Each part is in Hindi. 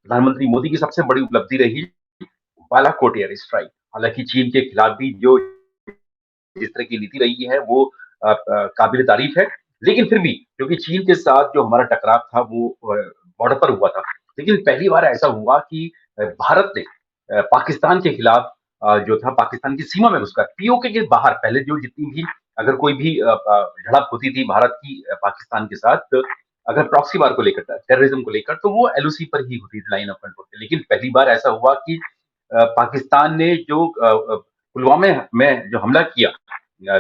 प्रधानमंत्री मोदी की सबसे बड़ी उपलब्धि रही बालाकोट एयर स्ट्राइक। हालांकि चीन के खिलाफ भी जो जिस तरह की नीति रही है वो काबिल तारीफ है। लेकिन फिर भी क्योंकि चीन के साथ जो हमारा टकराव था वो बॉर्डर पर हुआ था। लेकिन पहली बार ऐसा हुआ कि भारत ने पाकिस्तान के खिलाफ जो था पाकिस्तान की सीमा में घुसकर पीओके के बाहर पहले जो जितनी भी अगर कोई भी झड़प होती थी भारत की पाकिस्तान के साथ, अगर प्रॉक्सी वार को लेकर टेररिज्म को लेकर तो वो एलओसी पर ही होती थी, लाइन ऑफ कंट्रोल पे। लेकिन पहली बार ऐसा हुआ कि पाकिस्तान ने जो पुलवामा में जो हमला किया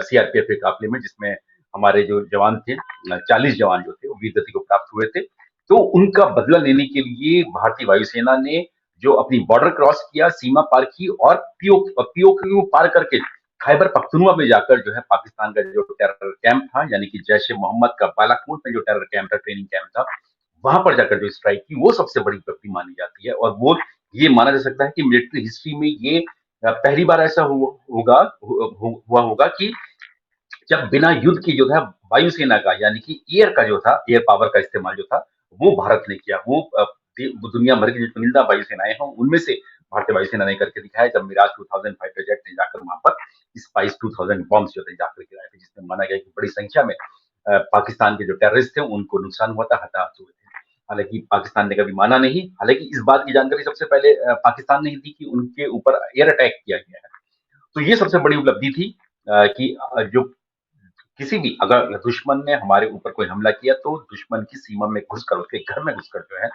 सीआरपीएफ के काफिले में, जिसमें हमारे जो जवान थे 40 जवान जो थे वो वीर गति को प्राप्त हुए थे। तो उनका बदला लेने के लिए भारतीय वायुसेना ने जो अपनी बॉर्डर क्रॉस किया, सीमा पार की और पीओके को पार करके खैबर पख्तूनवा में जाकर जो है पाकिस्तान का जो टेरर कैंप था, यानी कि जैश ए मोहम्मद का बालाकोट में जो टेरर कैंप था, ट्रेनिंग कैंप था, वहां पर जाकर जो स्ट्राइक की, वो सबसे बड़ी उपलब्धि मानी जाती है। और वो ये माना जा सकता है कि मिलिट्री हिस्ट्री में ये पहली बार ऐसा हुआ होगा कि जब बिना युद्ध की जो था वायुसेना का, यानी कि एयर का जो था, एयर पावर का इस्तेमाल जो था वो भारत ने किया। वो दुनिया भर की जो चुनिंदा वायुसेनाएं हैं उनमें से भारतीय वायुसेना ने करके दिखाया, जब मिराज 2000 फाइटर जेट ने जाकर वहां पर स्पाइस 2000 बॉम्ब्स जो थे जाकर गिराए थे, जिसमें माना गया कि बड़ी संख्या में पाकिस्तान के जो टेररिस्ट थे उनको नुकसान हुआ था, हताहत हुए थे। हालांकि पाकिस्तान ने कभी माना नहीं। हालांकि इस बात की जानकारी सबसे पहले पाकिस्तान ने ही दी कि उनके ऊपर एयर अटैक किया गया है। तो ये सबसे बड़ी उपलब्धि थी कि जो किसी भी अगर दुश्मन ने हमारे ऊपर कोई हमला किया तो दुश्मन की सीमा में घुसकर, उसके घर में घुसकर जो है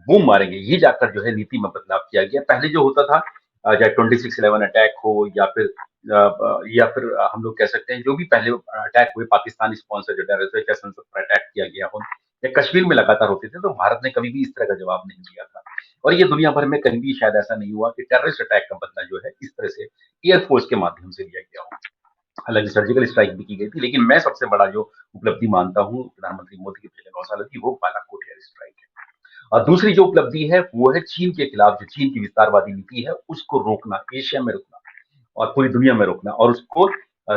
वो मारेंगे। ये जाकर जो है नीति में बदलाव किया गया। पहले जो होता था चाहे 26/11 अटैक हो या फिर हम लोग कह सकते हैं जो भी पहले अटैक हुए पाकिस्तानी स्पॉन्सर जो टेररिस्ट हुए, चाहे संसद पर अटैक किया गया हो या कश्मीर में लगातार होते थे, तो भारत ने कभी भी इस तरह का जवाब नहीं दिया था। और ये दुनिया भर में कहीं भी शायद ऐसा नहीं हुआ कि टेररिस्ट अटैक का बदला जो है इस तरह से एयरफोर्स के माध्यम से लिया गया हो। हालांकि सर्जिकल स्ट्राइक भी की गई थी, लेकिन मैं सबसे बड़ा जो उपलब्धि मानता हूँ प्रधानमंत्री मोदी के पिछले 9 सालों की, वो बालाकोट एयर स्ट्राइक है। और दूसरी जो उपलब्धि है वो है चीन के खिलाफ जो चीन की विस्तारवादी नीति है उसको रोकना, एशिया में रोकना और पूरी दुनिया में रोकना, और उसको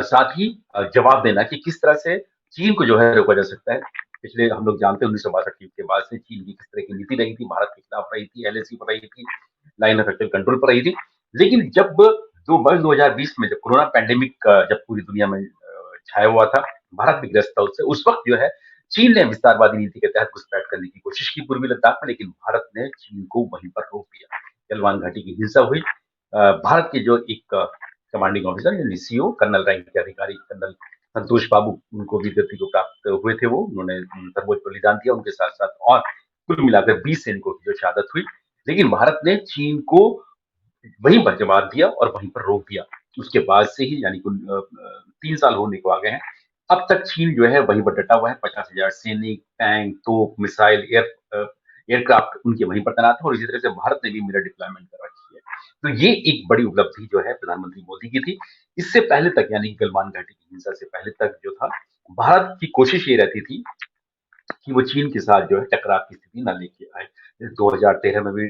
साथ ही जवाब देना कि किस तरह से चीन को जो है रोका जा सकता है। पिछले हम लोग जानते हैं 1962 के बाद से चीन की किस तरह की नीति रही थी, भारत के खिलाफ रही थी, एलएसी पर रही थी, लाइन ऑफ एक्चुअल कंट्रोल पर रही थी। लेकिन जब दो वर्ष 2020 में जब कोरोना पैंडेमिक जब पूरी दुनिया में छाया हुआ था, भारत भी ग्रस्त था उससे, उस वक्त जो है चीन ने विस्तारवादी नीति के तहत घुसपैठ करने की कोशिश की पूर्वी लद्दाख में, लेकिन भारत ने चीन को वहीं पर रोक दिया। गलवान घाटी की हिंसा हुई। भारत के जो एक कमांडिंग ऑफिसर यानी सीओ, कर्नल रैंक के अधिकारी कर्नल संतोष बाबू, उनको वीरगति को प्राप्त हुए थे, वो उन्होंने सर्वोच्च बलिदान दिया, उनके साथ साथ और कुल मिलाकर 20 सैनिकों की जो शहादत हुई। लेकिन भारत ने चीन को वहीं पर जवाब दिया और वहीं पर रोक दिया। उसके बाद से ही यानी कुल 3 साल होने को आ गए हैं, अब तक चीन जो है वहीं पर डटा हुआ है। 50,000 सैनिक, टैंक, तोप, मिसाइल, एयरक्राफ्ट उनके वहीं पर तैनात है, और इसी तरह से भारत ने भी मिरर डिप्लॉयमेंट कर रखी है। तो ये एक बड़ी उपलब्धि जो है प्रधानमंत्री मोदी की थी। इससे पहले तक यानी कि गलवान घाटी की हिंसा से पहले तक जो था, भारत की कोशिश ये रहती थी कि वो चीन के साथ जो है टकराव की स्थिति ना लेके आए। 2013 में भी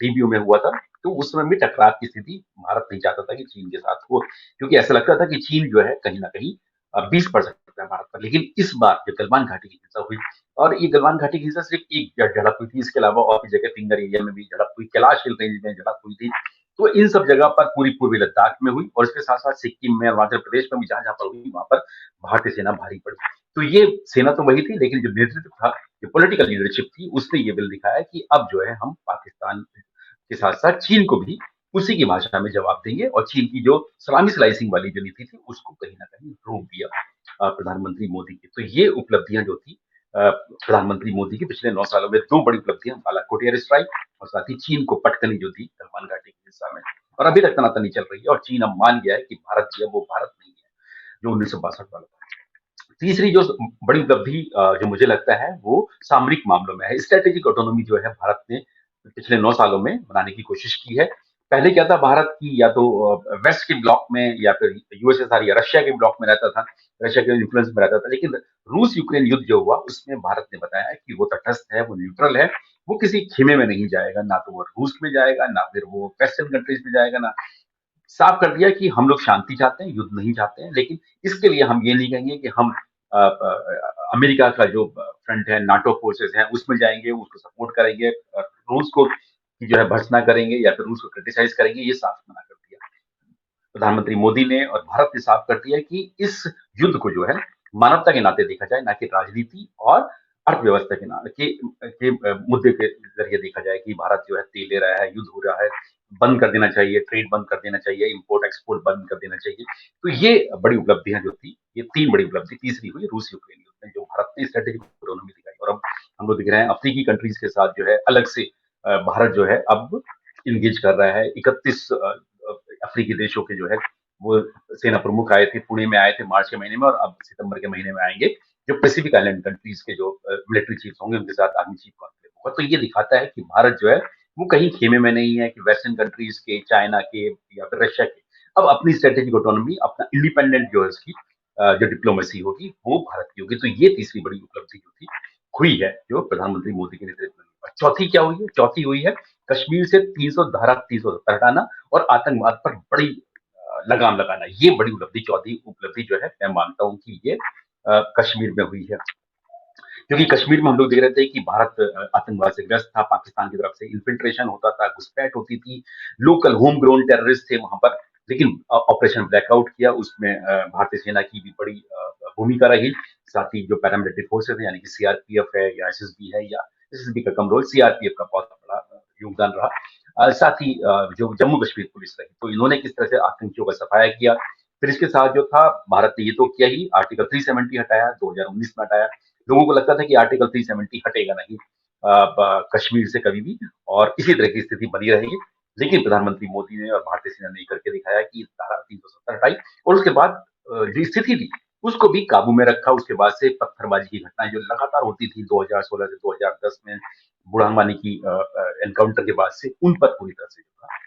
डीबीओ में हुआ था, तो उस समय भी टकराव की स्थिति भारत नहीं चाहता था कि चीन के साथ हो, क्योंकि ऐसा लगता था कि चीन जो है कहीं ना कहीं 20 पड़ सकता है भारत पर। लेकिन इस बार जो गलवान घाटी की हिंसा हुई, और ये गलवान घाटी की हिंसा सिर्फ एक झड़प हुई थी, इसके अलावा और भी जगह फिंगर एरिया में भी झड़प हुई, कैलाश हिल रेंज में झड़प हुई थी। तो इन सब जगह पर पूरी पूर्वी लद्दाख में हुई, और इसके साथ साथ सिक्किम में, अरुणाचल प्रदेश में भी जहां जहां पर हुई वहां पर भारतीय सेना भारी पड़ी। तो ये सेना तो वही थी, लेकिन जो नेतृत्व था, जो पॉलिटिकल लीडरशिप थी, उसने ये बिल दिखाया कि अब जो है हम पाकिस्तान के साथ साथ चीन को भी उसी की भाषा में जवाब देंगे, और चीन की जो सलामी स्लाइसिंग वाली जो नीति थी उसको कहीं ना कहीं रोक दिया प्रधानमंत्री मोदी की। तो ये उपलब्धियां जो थी प्रधानमंत्री मोदी की पिछले 9 सालों में, दो बड़ी उपलब्धियां, बालाकोट एयर स्ट्राइक और साथ ही चीन को पटकनी जो थी गलवान घाटी के हिस्सा में, और अभी तक तनातनी चल रही है, और चीन अब मान गया है कि भारत जो है वो भारत नहीं है जो 1962 वाला था। तीसरी जो बड़ी उपलब्धि जो मुझे लगता है वो सामरिक मामलों में है। स्ट्रेटेजिक ऑटोनॉमी जो है भारत ने पिछले 9 सालों में बनाने की कोशिश की है। पहले क्या था, भारत की या तो वेस्ट के ब्लॉक में या फिर यूएसएसआर या रशिया के ब्लॉक में रहता था, रशिया के इन्फ्लुएंस में रहता था। लेकिन रूस यूक्रेन युद्ध जो हुआ उसमें भारत ने बताया है कि वो तटस्थ है, वो न्यूट्रल है, वो किसी खेमे में नहीं जाएगा, ना तो वो रूस में जाएगा, ना फिर वो वेस्टर्न कंट्रीज में जाएगा, ना। साफ कर दिया कि हम लोग शांति चाहते हैं, युद्ध नहीं चाहते हैं, लेकिन इसके लिए हम ये नहीं कहेंगे कि हम अमेरिका का जो फ्रंट है, नाटो फोर्सेस हैं, उसमें जाएंगे, उसको सपोर्ट करेंगे, रूस को की जो है भर्त्सना करेंगे या फिर रूस को क्रिटिसाइज़ करेंगे, ये साफ मना कर दिया। प्रधानमंत्री मोदी ने और भारत ने साफ कर दिया कि इस युद्ध को जो है मानवता के नाते देखा जाए, ना कि राजनीति और अर्थव्यवस्था के मुद्दे के जरिए देखा जाए कि भारत जो है तेल ले रहा है, युद्ध हो रहा है, बंद कर देना चाहिए, ट्रेड बंद कर देना चाहिए, इम्पोर्ट एक्सपोर्ट बंद कर देना चाहिए। तो ये बड़ी उपलब्धियां जो थी, ये तीन बड़ी उपलब्धि, तीसरी हुई रूस यूक्रेन युद्ध में, जो भारत ने स्ट्रेटेजिक ऑटोनॉमी दिखाई। और अब हम लोग दिख रहे हैं अफ्रीकी कंट्रीज के साथ जो है अलग से भारत जो है अब इंगेज कर रहा है। 31 अफ्रीकी देशों के जो है वो सेना प्रमुख आए थे, पुणे में आए थे मार्च के महीने में, और अब सितंबर के महीने में आएंगे, जो पैसिफिक आइलैंड कंट्रीज के जो मिलिट्री चीफ होंगे उनके साथ आर्मी चीफ कॉन्फ्रेंस होगा। तो ये दिखाता है कि भारत जो है वो कहीं खेमे में नहीं है कि वेस्टर्न कंट्रीज के, चाइना के या फिर रशिया के। अब अपनी स्ट्रेटेजिक ऑटोनॉमी, अपना इंडिपेंडेंट जो है उसकी जो डिप्लोमेसी होगी वो भारत की होगी। तो ये तीसरी बड़ी उपलब्धि जो थी हुई है, जो प्रधानमंत्री मोदी के नेतृत्व में। चौथी क्या हुई है? चौथी हुई है कश्मीर से 300 धारा 370 हटाना और आतंकवाद पर बड़ी लगाम लगाना। ये बड़ी उपलब्धि, चौथी उपलब्धि जो है मैं मानता हूँ कि ये कश्मीर में हुई है। क्योंकि कश्मीर में हम लोग देख रहे थे कि भारत आतंकवाद से ग्रस्त था, पाकिस्तान की तरफ से इन्फिल्ट्रेशन होता था, घुसपैठ होती थी, लोकल होम ग्रोन टेररिस्ट थे वहां पर। लेकिन ऑपरेशन ब्लैकआउट किया, उसमें भारतीय सेना की भी बड़ी भूमिका रही। साथ ही जो पैरामिलिट्री फोर्सेज है, यानी कि सीआरपीएफ है या एसएसबी है, या एसएसबी का कम रोल, सीआरपीएफ का बहुत बड़ा योगदान रहा। साथ ही जो जम्मू कश्मीर पुलिस रही, तो इन्होंने किस तरह से आतंकियों का सफाया किया। फिर इसके साथ जो था, भारत ने ये तो किया ही, आर्टिकल 370 हटाया, 2019 में हटाया। लोगों को लगता था कि आर्टिकल 370 हटेगा नहीं कश्मीर से कभी भी, और इसी तरह की स्थिति बनी रहेगी। लेकिन प्रधानमंत्री मोदी ने और भारतीय सेना ने करके दिखाया कि धारा 370 हटाई, और उसके बाद जो स्थिति थी उसको भी काबू में रखा। उसके बाद से पत्थरबाजी की घटनाएं जो लगातार होती थी 2016 से 2010 में, बुरहान वानी की एनकाउंटर के बाद से, उन पर पूरी तरह से जो था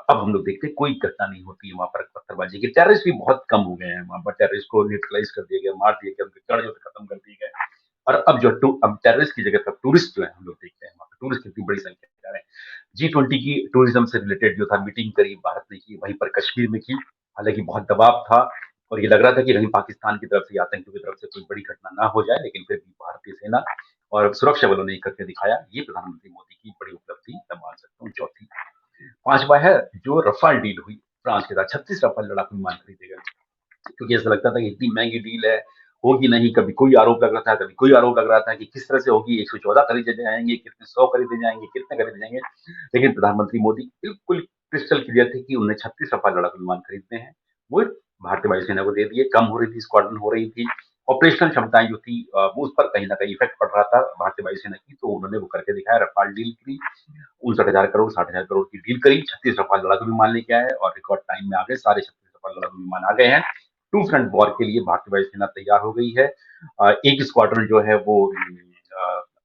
अब हम लोग देखते हैं कोई घटना नहीं होती है वहां पर पत्थरबाजी की। टेररिस्ट भी बहुत कम हो गए हैं वहां पर, टेररिस्ट को न्यूट्रलाइज कर दिया गया, मार दिया गया, उनके गढ़ जो खत्म कर दिए गए। और अब जो अब टेररिस्ट की जगह पर टूरिस्ट जो है हम लोग देखते हैं वहां पर, टूरिस्ट कितनी बड़ी संख्या में जा रहे हैं। G20 की टूरिज्म से रिलेटेड जो था मीटिंग करी भारत ने की, वहीं पर कश्मीर में की। हालांकि बहुत दबाव था और ये लग रहा था कि कहीं पाकिस्तान की तरफ से या आतंकियों की तरफ से कोई बड़ी घटना ना हो जाए, लेकिन फिर भी भारतीय सेना और सुरक्षा बलों ने करके दिखाया। ये प्रधानमंत्री मोदी की बड़ी उपलब्धि मैं मान सकता हूँ। चौथी, पांचवा है जो रफाल डील हुई फ्रांस के साथ, 36 रफाल लड़ाकू विमान खरीदे गए। क्योंकि ऐसा लगता था कि इतनी महंगी डील है, होगी नहीं। कभी कोई आरोप लग रहा था, कभी कोई आरोप लग रहा था कि किस तरह से होगी, 114 खरीदे जाएंगे, कितने 100 खरीदे जाएंगे, कितने खरीदे जाएंगे। लेकिन प्रधानमंत्री मोदी बिल्कुल क्रिस्टल क्लियर थे कि उन्हें 36 रफाल लड़ाकू विमान खरीदने हैं। वो भारतीय वायुसेना को दे दिए। कम हो रही थी, स्क्वाड्रन हो रही थी, ऑपरेशनल क्षमताएं जो थी वो उस पर कहीं ना कहीं इफेक्ट पड़ रहा था भारतीय वायुसेना की, तो उन्होंने वो करके दिखाया। रफाल डील की 59,000 करोड़, 60,000 करोड़ की डील करी, 36 रफाल लड़ाकू विमान लेके आए और रिकॉर्ड टाइम में आ गए। सारे 36 रफाल लड़ाकू विमान आ गए हैं। टू फ्रंट वॉर के लिए भारतीय वायुसेना तैयार हो गई है। एक स्क्वाड्रन जो है वो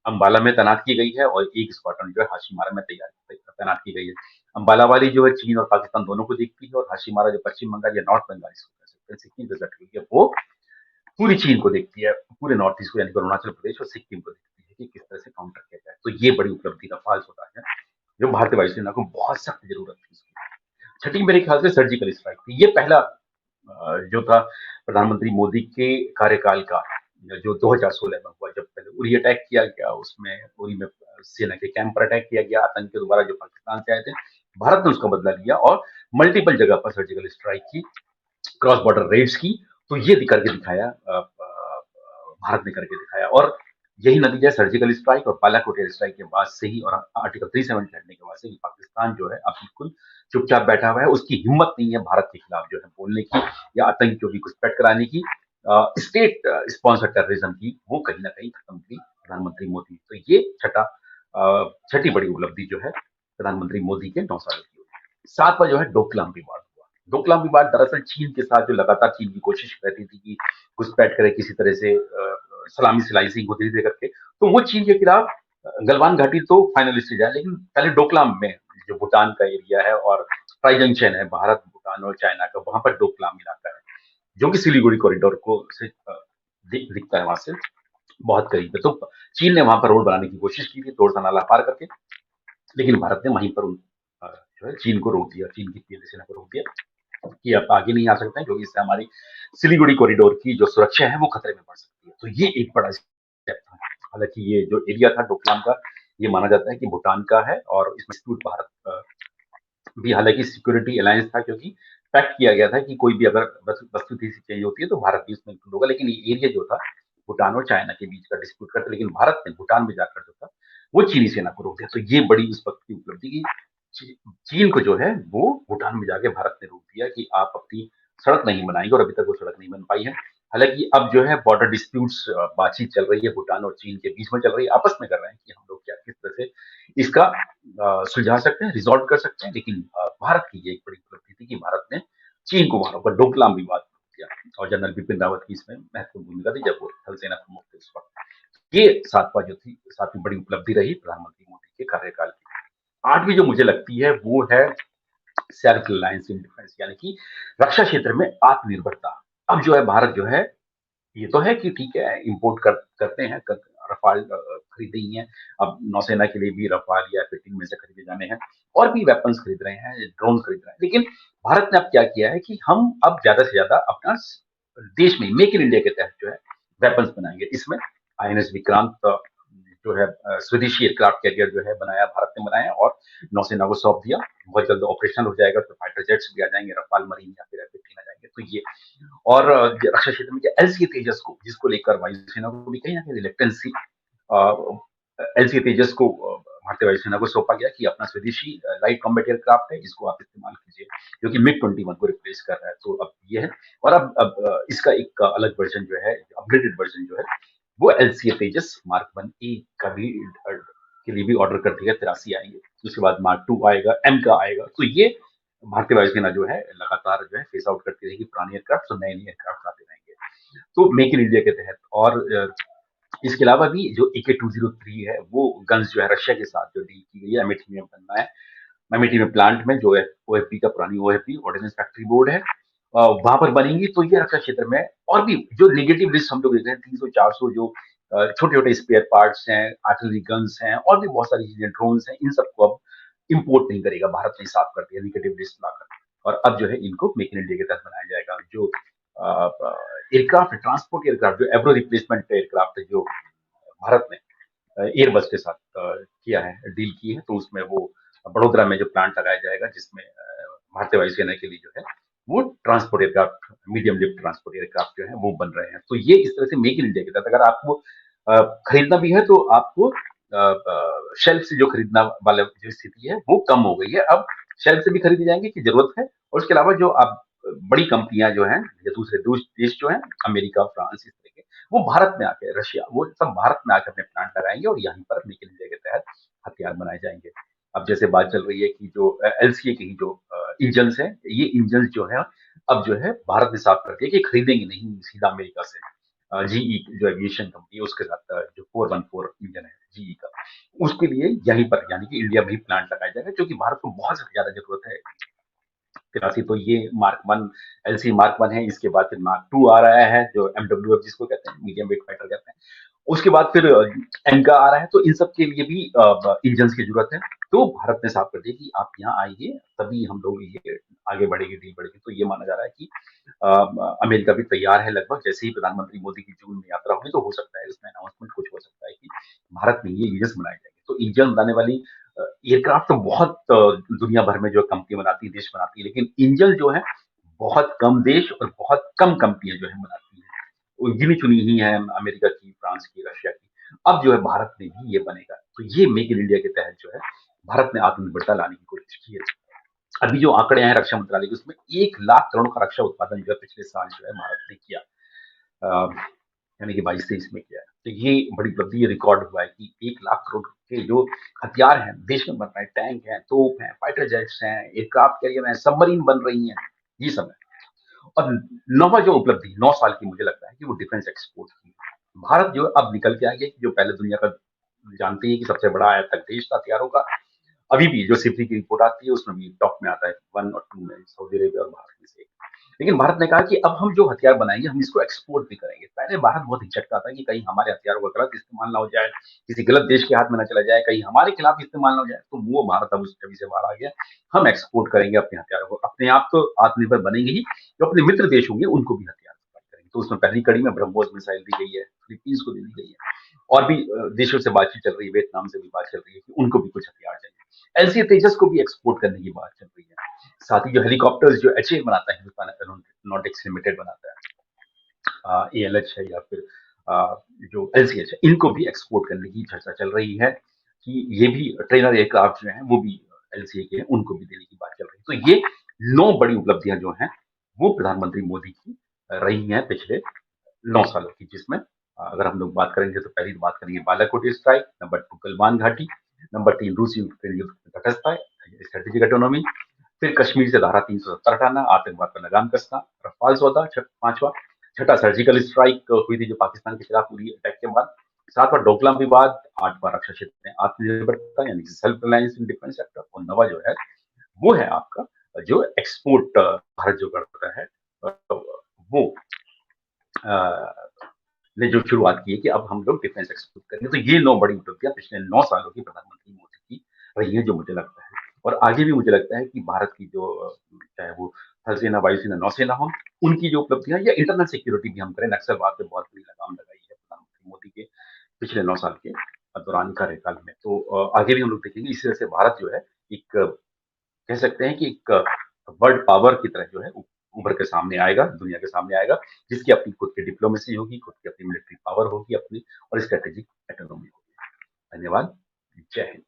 अंबाला में तैनात की गई है, और एक स्क्वाड्रन जो है हाशीमारा में तैनात की गई है। अंबाला वाली जो है चीन और पाकिस्तान दोनों को देखती है, और हाशीमारा जो पश्चिम बंगाल या नॉर्थ बंगाल सिक्किम से सटी हुई है, वो पूरी चीन को देखती है, पूरे नॉर्थ ईस्ट को, यानी कि अरुणाचल प्रदेश और सिक्किम को देखती है कि किस तरह से काउंटर किया जाए। तो ये बड़ी उपलब्धि रफाल होता है, जो भारतीय वायुसेना को बहुत सख्त जरूरत थी उसकी। छठी मेरे ख्याल से सर्जिकल स्ट्राइक थी। ये पहला जो था प्रधानमंत्री मोदी के कार्यकाल का, जो 2016 में हुआ, जब पहले उरी अटैक किया गया, उसमें उरी में सेना के कैंप पर अटैक किया गया आतंकियों द्वारा जो पाकिस्तान से आए थे। भारत ने उसका बदला लिया और मल्टीपल जगह पर सर्जिकल स्ट्राइक की, क्रॉस बॉर्डर रेड्स की। तो ये करके दिखाया, भारत ने करके दिखाया, और यही नतीजा सर्जिकल स्ट्राइक और बालाकोट एयर स्ट्राइक के बाद से ही, और आर्टिकल 370 हटने के बाद से ही पाकिस्तान जो है अब बिल्कुल चुपचाप बैठा हुआ है। उसकी हिम्मत नहीं है भारत के खिलाफ जो है बोलने की, या आतंकियों की घुसपैठ कराने की, स्टेट स्पॉन्सर टेररिज्म की, वो कहीं ना कहीं खत्म की प्रधानमंत्री मोदी। तो ये छठी बड़ी उपलब्धि जो है प्रधानमंत्री मोदी के 9 साल की। सातवां जो है डोकलाम विवाद हुआ। डोकलाम विवाद दरअसल चीन के साथ, जो लगातार चीन की कोशिश रहती थी कि घुसपैठ करे किसी तरह से, सलामी स्लाइसिंग को धीरे धीरे करके, तो वो चीन के खिलाफ गलवान घाटी तो फाइनल स्टेज है, लेकिन पहले डोकलाम में, जो भूटान का एरिया है और ट्राई जंक्शन है भारत, भूटान और चाइना का, वहां पर डोकलाम इलाका है, जो कि सिलीगुड़ी कॉरिडोर को से दिखता है वहां से, बहुत करीब है। तो चीन ने वहां पर रोड बनाने की कोशिश की थी, तोड़सा नाला पार करके, लेकिन भारत ने वहीं पर जो है चीन को रोक दिया, चीन की तेल सेना को रोक दिया कि आप आगे नहीं आ सकते हैं, क्योंकि इससे हमारी सिलीगुड़ी कॉरिडोर की जो सुरक्षा है वो खतरे में पड़ सकती है। तो ये एक बड़ा स्टेप था। हालांकि ये जो एरिया था डोकलाम का, ये माना जाता है कि भूटान का है और इसमें डिस्प्यूट भारत भी, हालाँकि सिक्योरिटी अलायंस था, क्योंकि पैक्ट किया गया था कि कोई भी अगर वस्तुस्थिति चेंज होती है तो भारत भी उसमें इंक्लूड होगा। लेकिन ये एरिया जो था भूटान और चाइना के बीच का डिस्प्यूट करता, लेकिन भारत ने भूटान में जाकर जो था वो चीनी सेना को रोक दिया। तो ये बड़ी उस वक़्त की उपलब्धि की ची चीन को जो है वो भूटान में जाके भारत ने रोक दिया कि आप अपनी सड़क नहीं बनाएँगे, और अभी तक वो सड़क नहीं बन पाई है। हालाँकि अब जो है बॉर्डर डिस्प्यूट्स बातचीत चल रही है भूटान और चीन के बीच में चल रही है, आपस में कर रहे हैं कि हम लोग क्या किस तरह से इसका सुलझा सकते हैं, रिज़ॉल्व कर सकते हैं। लेकिन भारत की ये एक बड़ी उपलब्धि थी कि भारत ने चीन को वहाँ पर डोकलाम विवाद किया, और जनरल बिपिन रावत की इसमें महत्वपूर्ण भूमिका थी जब वो थल सेना प्रमुख थे उस वक़्त। ये 7वीं बड़ी उपलब्धि रही प्रधानमंत्री मोदी के कार्यकाल की। 8वीं जो मुझे लगती है वो है सेल्फ रिलायंस इन डिफेंस, यानी कि रक्षा क्षेत्र में आत्मनिर्भरता। अब जो है भारत जो है, ये तो है कि ठीक है इम्पोर्ट करते हैं, रफाल खरीदे ही हैं। अब नौसेना के लिए भी रफाल या F-18 में से खरीदे जाने हैं, और भी वेपन्स खरीद रहे हैं, ड्रोन खरीद रहे हैं। लेकिन भारत ने अब क्या किया है कि हम अब ज्यादा से ज्यादा अपना देश में मेक इन इंडिया के तहत जो है वेपन्स बनाएंगे। इसमें INS विक्रांत जो है स्वदेशी एयरक्राफ्ट कैरियर जो है बनाया, भारत ने बनाया और नौसेना को सौंप दिया। बहुत जल्द ऑपरेशनल हो जाएगा, तो फाइटर जेट्स भी आ जाएंगे, रफाल मरीन या फिर F-18 आ जाएंगे। तो ये और रक्षा क्षेत्र में एलसीए तेजस को, जिसको लेकर वायुसेना को भी कहीं ना कहीं रिलेक्टेंसी, एलसीए तेजस को भारतीय वायुसेना को सौंपा गया कि अपना स्वदेशी लाइट कॉम्बैट एयरक्राफ्ट है, इसको आप इस्तेमाल कीजिए, जो कि MiG-21 को रिप्लेस कर रहा है। तो अब ये है, और अब इसका एक अलग वर्जन जो है, अपग्रेडेड वर्जन जो है, वो एलसीए तेजस मार्क 1A का भी के लिए भी ऑर्डर कर दिया, 83 आएंगे। उसके बाद मार्क 2 आएगा, M का आएगा। तो ये भारतीय वायुसेना जो है लगातार जो है फेस आउट करती रहेगी पुरानी एयरक्राफ्ट, तो नए नए एयरक्राफ्ट आते रहेंगे। तो मेक इन इंडिया के तहत, और इसके अलावा भी जो AK-203 है, वो गन्स जो है रशिया के साथ जो डील की गई है, अमेठी में बनना है। अमेठी में प्लांट में जो है ओएफपी का, पुरानी ओएफपी ऑर्डिनेंस फैक्ट्री बोर्ड है, वहां पर बनेंगी। तो ये रक्षा क्षेत्र में और भी जो नेगेटिव रिस्क हम लोग देख रहे हैं, 300-400 जो छोटे छोटे स्पेयर पार्ट्स हैं, आर्टिलरी गन्स हैं, और भी बहुत सारी चीजें, ड्रोन्स हैं, इन सबको अब इम्पोर्ट नहीं करेगा भारत ने, साफ कर दिया निगेटिव रिस्क लाकर। और अब जो है इनको मेक इन इंडिया के तहत बनाया जाएगा। जो एयरक्राफ्ट, ट्रांसपोर्ट एयरक्राफ्ट, जो एब्रो रिप्लेसमेंट एयरक्राफ्ट है, जो भारत ने एयरबस के साथ किया है, डील की है, तो उसमें वो बड़ोदरा में जो प्लांट लगाया जाएगा, जिसमें भारतीय वायुसेना के लिए जो है वो transport aircraft, medium lift transport aircraft जो है वो बन रहे हैं। तो ये इस तरह से मेक इन इंडिया के तहत, अगर आपको खरीदना भी है तो आपको शेल्फ से जो खरीदना वाला जो स्थिति है वो कम हो गई है। अब शेल्फ से भी खरीदी जाएंगी कि जरूरत है, और उसके अलावा जो आप बड़ी कंपनियां जो हैं या दूसरे देश जो हैं, अमेरिका, फ्रांस, इस तरह के, वो भारत में आके, रशिया, वो सब भारत में आके अपने प्लांट लगाएंगे, और यहीं पर मेक इन इंडिया के तहत हथियार बनाए जाएंगे। अब जैसे बात चल रही है कि जो एलसीए के ही जो इंजन है, ये इंजन जो है अब जो है भारत ने साफ कर दिया कि खरीदेंगे नहीं सीधा अमेरिका से। जीई जो एविएशन कंपनी है उसके साथ जो 414 इंजन है जीई का, उसके लिए यहीं पर यानी कि इंडिया में ही प्लांट लगाया जाएगा, क्योंकि भारत को बहुत ज्यादा जरूरत है। 83, तो ये मार्क 1, एलसी मार्क 1 है। इसके बाद फिर मार्क 2 आ रहा है, जो MWF जिसको कहते हैं, मीडियम वेट फाइटर कहते हैं। उसके बाद फिर एम का आ रहा है। तो इन सब के लिए भी इंजन की जरूरत है। तो भारत ने साफ कर दिया कि आप यहाँ आइए, तभी हम लोग ये आगे बढ़ेगी, डील बढ़ेगी। तो ये माना जा रहा है कि अमेरिका भी तैयार है लगभग। जैसे ही प्रधानमंत्री मोदी की जून में यात्रा होगी, तो हो सकता है इसमें अनाउंसमेंट कुछ हो सकता है कि भारत में ये इंजन बनाए जाएंगे। तो इंजन बनाने वाली एयरक्राफ्ट तो बहुत दुनिया भर में जो कंपनी बनाती है, देश बनाती है, लेकिन इंजन जो है बहुत कम देश और बहुत कम कंपनियां जो है बनाती है। वो गिनी चुनी ही है, अमेरिका की, फ्रांस की, रशिया की। अब जो है भारत में भी ये बनेगा। तो ये मेक इन इंडिया के तहत जो है भारत ने आत्मनिर्भरता लाने की कोशिश की है। अभी जो आंकड़े हैं रक्षा मंत्रालय के, उसमें 1 लाख करोड़ का रक्षा उत्पादन जो है पिछले साल जो है भारत ने किया, यानी कि 22-23 में किया है। तो ये बड़ी उपलब्धि, ये रिकॉर्ड हुआ है कि 1 लाख करोड़ के जो हथियार हैं देश में बन रहे हैं, टैंक हैं, तोप हैं, फाइटर जेट्स हैं, एयरक्राफ्ट कैरियर हैं, सबमरीन बन रही हैं, ये सब है। और नौवा जो उपलब्धि 9 साल की मुझे लगता है कि वो डिफेंस एक्सपोर्ट की। भारत जो है अब निकल के आ गया, कि जो पहले दुनिया का जानते हैं कि सबसे बड़ा आयातक देश था हथियारों का। अभी भी जो सिफरी की रिपोर्ट आती है उसमें भी टॉप में आता है, 1 और 2 में सऊदी अरेबिया और भारत में से। लेकिन भारत ने कहा कि अब हम जो हथियार बनाएंगे हम इसको एक्सपोर्ट भी करेंगे। पहले भारत बहुत हिचकता था कि कहीं हमारे हथियारों का गलत इस्तेमाल ना हो जाए, किसी गलत देश के हाथ में ना चला जाए, कहीं हमारे खिलाफ इस्तेमाल ना हो जाए। तो वो भारत अब उस छवि से बाहर आ गया। हम एक्सपोर्ट करेंगे अपने हथियारों को, अपने आप तो आत्मनिर्भर बनेंगे ही, जो अपने मित्र देश होंगे उनको भी हथियार सप्लाई करेंगे। तो उसमें पहली कड़ी में ब्रह्मोस मिसाइल दी गई है, फिलीपींस को दे दी गई है। और भी देशों से बातचीत चल रही है, वियतनाम से भी बात चल रही है कि उनको भी कुछ हथियार चाहिए। एलसीए तेजस को भी एक्सपोर्ट करने की बात चल रही है। साथ ही जो हेलीकॉप्टर्स जो एचए बनाता है, हिंदुस्तान एरोनॉटिक्स लिमिटेड बनाता है, एएलएच है या फिर जो एलसीएच है, इनको भी एक्सपोर्ट करने की चर्चा चल रही है कि ये भी ट्रेनर एयरक्राफ्ट जो हैं वो भी एलसीए के हैं, उनको भी देने की बात चल रही है। तो ये 9 बड़ी उपलब्धियां जो हैं वो प्रधानमंत्री मोदी की रही हैं पिछले 9 सालों की, जिसमें अगर हम लोग बात करेंगे तो पहली बात करेंगे बालाकोट स्ट्राइक, नंबर 2 गलवान घाटी, नंबर 3 रूसी यूक्रेन युद्ध में तटस्थता, स्ट्रेटेजिक ऑटोनॉमी, फिर कश्मीर से धारा 370 हटाना, आतंकवाद पर लगाम कसना, रफाल सौदा, पांचवा, छठा सर्जिकल स्ट्राइक हुई थी जो पाकिस्तान के खिलाफ हुई अटैक के बाद, सातवां डोकलाम विवाद, आठवां रक्षा क्षेत्र में आत्मनिर्भरता यानी self reliance in defence sector, और नवा जो है वो है आपका जो एक्सपोर्ट भारत जो करता है वो ने जो शुरुआत की है कि अब हम लोग डिफेंस एक्सपोर्ट करेंगे। तो ये 9 बड़ी उपलब्धियां पिछले 9 सालों की प्रधानमंत्री मोदी की रही है, जो मुझे लगता है और आगे भी मुझे लगता है कि भारत की जो चाहे वो थल सेना, वायुसेना, नौसेना हो, उनकी जो उपलब्धियां या इंटरनल सिक्योरिटी भी हम करें, नक्सलवाद पे बहुत बड़ी लगाम लगाई है प्रधानमंत्री मोदी के पिछले 9 साल के दौरान कार्यकाल में। तो आगे भी हम लोग देखेंगे। इस तरह से भारत जो है एक कह सकते हैं कि एक वर्ल्ड पावर की तरह जो है उभर के सामने आएगा, दुनिया के सामने आएगा, जिसकी अपनी खुद की डिप्लोमेसी होगी, खुद की अपनी मिलिट्री पावर होगी अपनी और स्ट्रेटेजिक ऑटोनॉमी होगी। धन्यवाद। जय हिंद।